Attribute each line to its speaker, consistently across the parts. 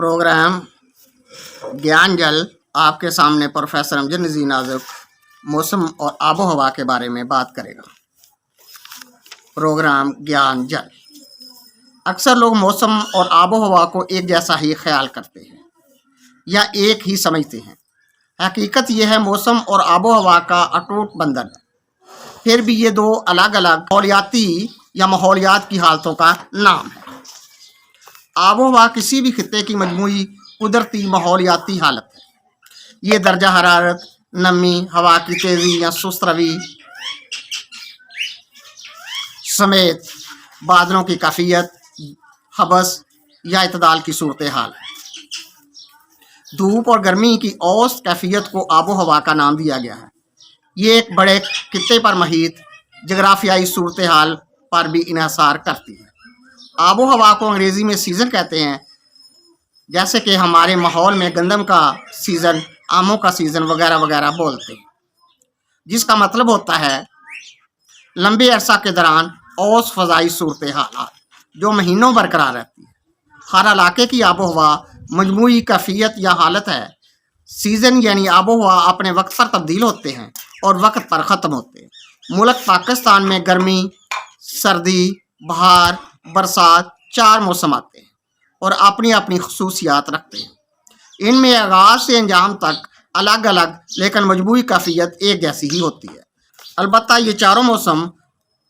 Speaker 1: Programme ज्ञान जल आपके सामने प्रोफेसर अमजद नज़ीर नाज़िक मौसम और आबो हवा के बारे में बात करेगा। प्रोग्राम ज्ञान जल। अक्सर लोग मौसम और आबो हवा को एक जैसा ही ख्याल करते हैं या एक ही समझते हैं। हकीकत यह है मौसम और आबो हवा का अटूट बंधन है। फिर भी ये दो अलग अलग माहौलियाती या माहौलियात की हालतों का नाम है। आबो हवा किसी भी खित्ते की मजमूई कुदरती माहौलियाती हालत है। ये दर्जा हरारत, नमी, हवा की तेज़ी या सुस्त रवी समेत बादलों की कैफियत, हबस या इतदाल की सूरत हाल है। धूप और गर्मी की औसत कैफियत को आबो हवा का नाम दिया गया है। ये एक बड़े खित्ते पर महित जगराफियाई सूरत हाल पर भी इन्हिसार करती है। आबो हवा को अंग्रेज़ी में सीज़न कहते हैं, जैसे कि हमारे माहौल में गंदम का सीज़न, आमों का सीज़न वगैरह वगैरह बोलते हैं, जिसका मतलब होता है लंबे अरसा के दौरान औसत फ़ज़ाई सूरत हालात जो महीनों बरकरार रहती है। हर इलाके की आबो हवा मजमूई कैफियत या हालत है। सीज़न यानी आबो हवा अपने वक्त पर तब्दील होते हैं और वक्त पर ख़त्म होते हैं। मुल्क पाकिस्तान में गर्मी, सर्दी, बहार, बरसात 4 मौसम आते हैं और अपनी अपनी खसूसियात रखते हैं। इनमें आगाज़ से अंजाम तक अलग अलग लेकिन मजमूई कैफियत एक जैसी ही होती है। अलबत्ता ये चारों मौसम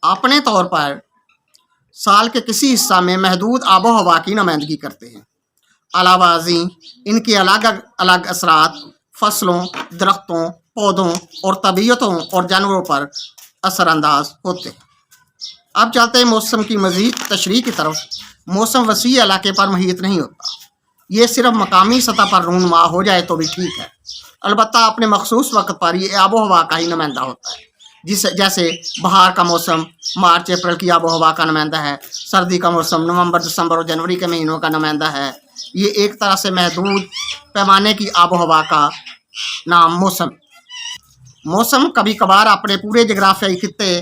Speaker 1: अपने तौर पर साल के किसी हिस्सा में महदूद आबो हवा की नुमाइंदगी करते हैं। अलावा अज़ीं इनके अलग अलग असरात फसलों, दरख्तों, पौधों और तबीयतों और जानवरों पर असरानंदाज होते हैं। अब चलते हैं मौसम की मज़ीद तशरीह की तरफ। मौसम वसी इलाके पर मुहित नहीं होता। ये सिर्फ मकामी सतह पर रूनुमा हो जाए तो भी ठीक है। अलबत्ता अपने मखसूस वक्त पर ये आबो हवा का ही नुमाइंदा होता है। जैसे बहार का मौसम मार्च अप्रैल की आबो हवा का नुमाइंदा है। सर्दी का मौसम नवंबर, दिसंबर और जनवरी के महीनों का नुमाइंदा है। ये एक तरह से महदूद पैमाने की आबो हवा का नाम मौसम। मौसम कभी कभार अपने पूरे जगराफियाई खित्ते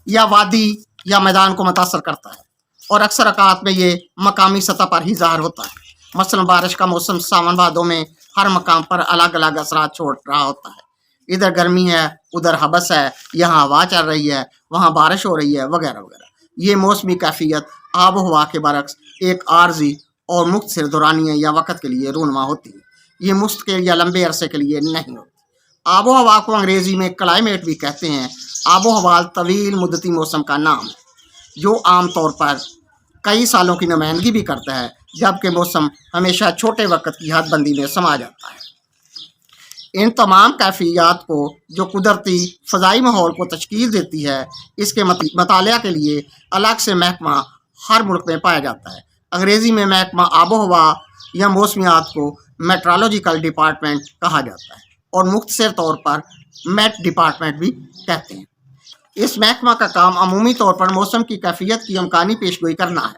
Speaker 1: या वादी या मैदान को मुतासर करता है और अक्सर औकात में ये मकामी सतह पर ही ज़ाहिर होता है। मसलन बारिश का मौसम सावन भादों में हर मकाम पर अलग अलग असरात छोड़ रहा होता है। इधर गर्मी है, उधर हबस है, यहाँ हवा चल रही है, वहाँ बारिश हो रही है, वगैरह वगैरह। ये मौसमी कैफियत आबो हवा के बरक्स एक आर्जी और मुख्तसर दौरानिया या वक़्त के लिए रूनुमा होती है। ये मुस्तकिल या लंबे अरसे के लिए नहीं होती। आबो हवा को अंग्रेज़ी में क्लाइमेट भी कहते हैं। आबो हवा तवील मुद्दती मौसम का नाम है जो आम तौर पर कई सालों की नुमाइंदगी भी करता है, जबकि मौसम हमेशा छोटे वक्त की हदबंदी में समा जाता है। इन तमाम कैफियत को जो कुदरती फ़ज़ाई माहौल को तश्कील देती है, इसके मतालिया के लिए अलग से महकमा हर मुल्क में पाया जाता है। अंग्रेज़ी में महकमा आबो हवा या मौसमियात को मेट्रोलॉजिकल डिपार्टमेंट कहा जाता है और मुख्तसर तौर पर मेट डिपार्टमेंट भी कहते हैं। इस महकमा का काम अमूमी तौर पर मौसम की कैफियत की अमकानी पेशगोई करना है,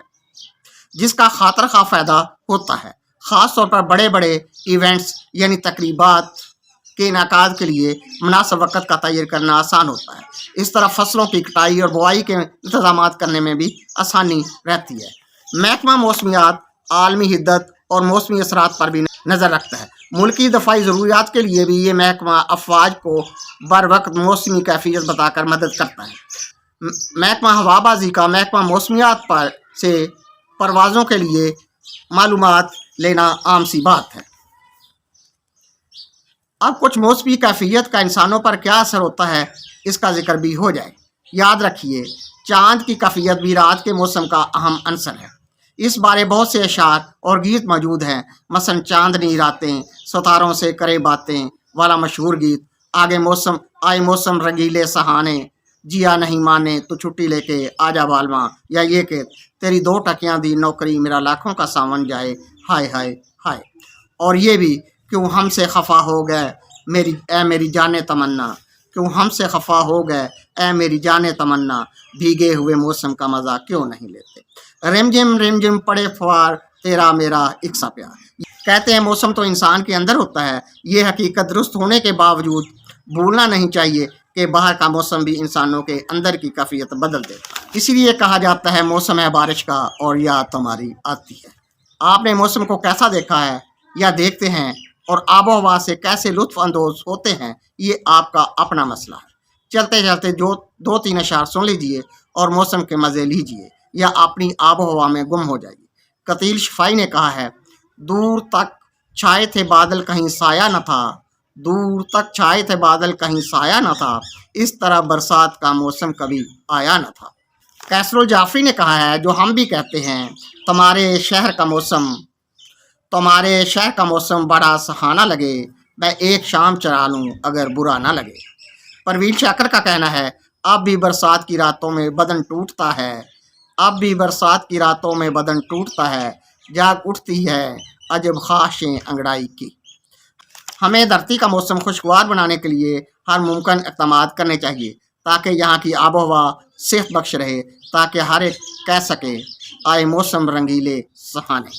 Speaker 1: जिसका खातर खा फ़ायदा होता है। ख़ास तौर पर बड़े बड़े इवेंट्स यानी तकरीबात के इनाकाद के लिए मुनासिब वक़्त का तयन करना आसान होता है। इस तरह फसलों की कटाई और बुआई के इंतज़ामात करने में भी आसानी रहती है। महकमा मौसमियात आलमी हिद्दत और मौसमी असरात पर भी नज़र रखता है। मुल्की दफ़ाई ज़रूरियात के लिए भी ये महकमा अफवाज को बर वक्त मौसमी कैफियत बताकर मदद करता है। महकमा हवाबाजी का महकमा मौसमियात पर से परवाज़ों के लिए मालूमात लेना आम सी बात है। अब कुछ मौसमी कैफियत का इंसानों पर क्या असर होता है, इसका जिक्र भी हो जाए। याद रखिए, चाँद की कैफियत भी रात के मौसम का अहम अंसर है। इस बारे बहुत से अशार और गीत मौजूद हैं। मसलन चांदनी रातें, सितारों से करे बातें वाला मशहूर गीत, आगे मौसम आए मौसम रंगीले सहाने, जिया नहीं माने तो छुट्टी लेके आजा बालमा, या ये कि तेरी 2 टकियाँ दी नौकरी मेरा लाखों का सावन जाए, हाय हाय हाय। और ये भी, क्यों हमसे खफा हो गए मेरी जाने तमन्ना, क्यों हमसे खफा हो गए ऐ मेरी जाने तमन्ना, भीगे हुए मौसम का मज़ा क्यों नहीं लेते, रिमझिम पड़े फवार तेरा मेरा एक सा प्यार। कहते हैं मौसम तो इंसान के अंदर होता है। ये हकीकत दुरुस्त होने के बावजूद भूलना नहीं चाहिए कि बाहर का मौसम भी इंसानों के अंदर की कैफियत बदल देता है। इसीलिए कहा जाता है मौसम है बारिश का और याद तुम्हारी आती है। آپ نے موسم کو کیسا دیکھا ہے یا دیکھتے ہیں اور آب و ہوا سے کیسے لطف اندوز ہوتے ہیں، یہ آپ کا اپنا مسئلہ ہے۔ چلتے چلتے جو 2-3 اشعار سن لیجئے اور موسم کے مزے لیجئے یا اپنی آب و ہوا میں گم ہو جائیے۔ قتیل شفائی نے کہا ہے، دور تک چھائے تھے بادل کہیں سایہ نہ تھا، دور تک چھائے تھے بادل کہیں سایہ نہ تھا، اس طرح برسات کا موسم کبھی آیا نہ تھا۔ کیسر الجعفری نے کہا ہے، جو ہم بھی کہتے ہیں، تمہارے شہر کا موسم بڑا سہانا لگے، میں ایک شام چرا لوں اگر برا نہ لگے۔ پروین شاکر کا کہنا ہے، اب بھی برسات کی راتوں میں بدن ٹوٹتا ہے، اب بھی برسات کی راتوں میں بدن ٹوٹتا ہے، جاگ اٹھتی ہے عجب خواہشیں انگڑائی کی۔ ہمیں دھرتی کا موسم خوشگوار بنانے کے لیے ہر ممکن اقدامات کرنے چاہیے تاکہ یہاں کی آب و ہوا صحت بخش رہے، تاکہ ہر ایک کہہ سکے آئے موسم رنگیلے سہانے۔